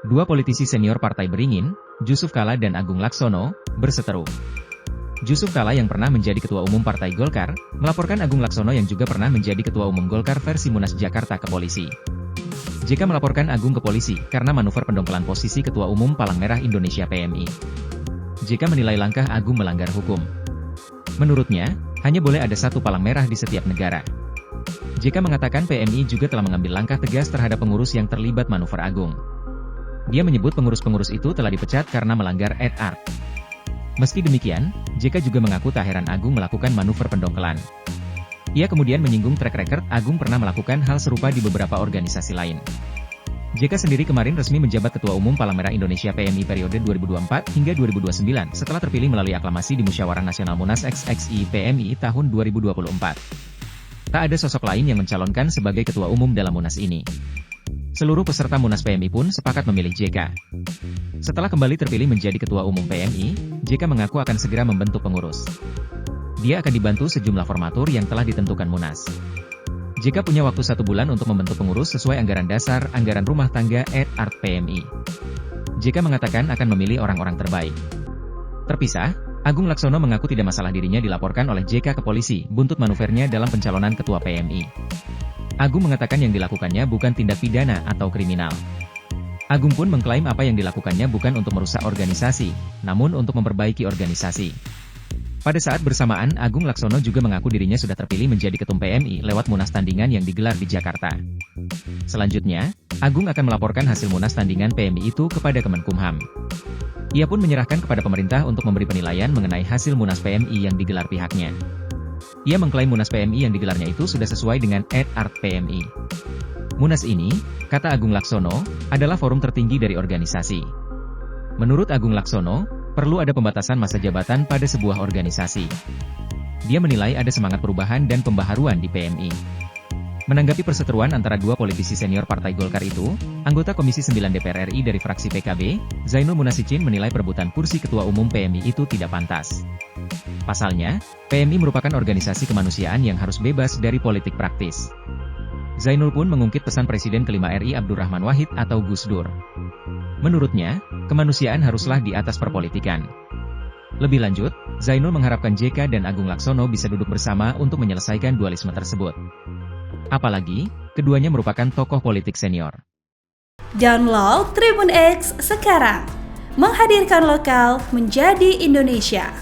Dua politisi senior Partai Beringin, Jusuf Kalla dan Agung Laksono, berseteru. Jusuf Kalla yang pernah menjadi Ketua Umum Partai Golkar, melaporkan Agung Laksono yang juga pernah menjadi Ketua Umum Golkar versi Munas Jakarta ke polisi. JK melaporkan Agung ke polisi karena manuver pendongkelan posisi Ketua Umum Palang Merah Indonesia PMI. JK menilai langkah Agung melanggar hukum. Menurutnya, hanya boleh ada satu palang merah di setiap negara. JK mengatakan PMI juga telah mengambil langkah tegas terhadap pengurus yang terlibat manuver Agung. Dia menyebut pengurus-pengurus itu telah dipecat karena melanggar etik. Meski demikian, JK juga mengaku tak heran Agung melakukan manuver pendongkelan. Ia kemudian menyinggung track record Agung pernah melakukan hal serupa di beberapa organisasi lain. JK sendiri kemarin resmi menjabat Ketua Umum Palang Merah Indonesia PMI periode 2024 hingga 2029 setelah terpilih melalui aklamasi di Musyawarah Nasional Munas XXI PMI tahun 2024. Tak ada sosok lain yang mencalonkan sebagai Ketua Umum dalam Munas ini. Seluruh peserta Munas PMI pun sepakat memilih JK. Setelah kembali terpilih menjadi Ketua Umum PMI, JK mengaku akan segera membentuk pengurus. Dia akan dibantu sejumlah formatur yang telah ditentukan Munas. JK punya waktu 1 bulan untuk membentuk pengurus sesuai anggaran dasar, anggaran rumah tangga, art PMI. JK mengatakan akan memilih orang-orang terbaik. Terpisah, Agung Laksono mengaku tidak masalah dirinya dilaporkan oleh JK ke polisi, buntut manuvernya dalam pencalonan Ketua PMI. Agung mengatakan yang dilakukannya bukan tindak pidana atau kriminal. Agung pun mengklaim apa yang dilakukannya bukan untuk merusak organisasi, namun untuk memperbaiki organisasi. Pada saat bersamaan, Agung Laksono juga mengaku dirinya sudah terpilih menjadi Ketum PMI lewat Munas Tandingan yang digelar di Jakarta. Selanjutnya, Agung akan melaporkan hasil Munas Tandingan PMI itu kepada Kemenkumham. Ia pun menyerahkan kepada pemerintah untuk memberi penilaian mengenai hasil Munas PMI yang digelar pihaknya. Ia mengklaim Munas PMI yang digelarnya itu sudah sesuai dengan art PMI. Munas ini, kata Agung Laksono, adalah forum tertinggi dari organisasi. Menurut Agung Laksono, perlu ada pembatasan masa jabatan pada sebuah organisasi. Dia menilai ada semangat perubahan dan pembaharuan di PMI. Menanggapi perseteruan antara dua politisi senior Partai Golkar itu, anggota Komisi 9 DPR RI dari fraksi PKB, Zainul Munasicin menilai perebutan kursi Ketua Umum PMI itu tidak pantas. Pasalnya, PMI merupakan organisasi kemanusiaan yang harus bebas dari politik praktis. Zainul pun mengungkit pesan Presiden kelima RI Abdurrahman Wahid atau Gus Dur. Menurutnya, kemanusiaan haruslah di atas perpolitikan. Lebih lanjut, Zainul mengharapkan JK dan Agung Laksono bisa duduk bersama untuk menyelesaikan dualisme tersebut. Apalagi, keduanya merupakan tokoh politik senior. Download Tribun X sekarang, menghadirkan lokal menjadi Indonesia.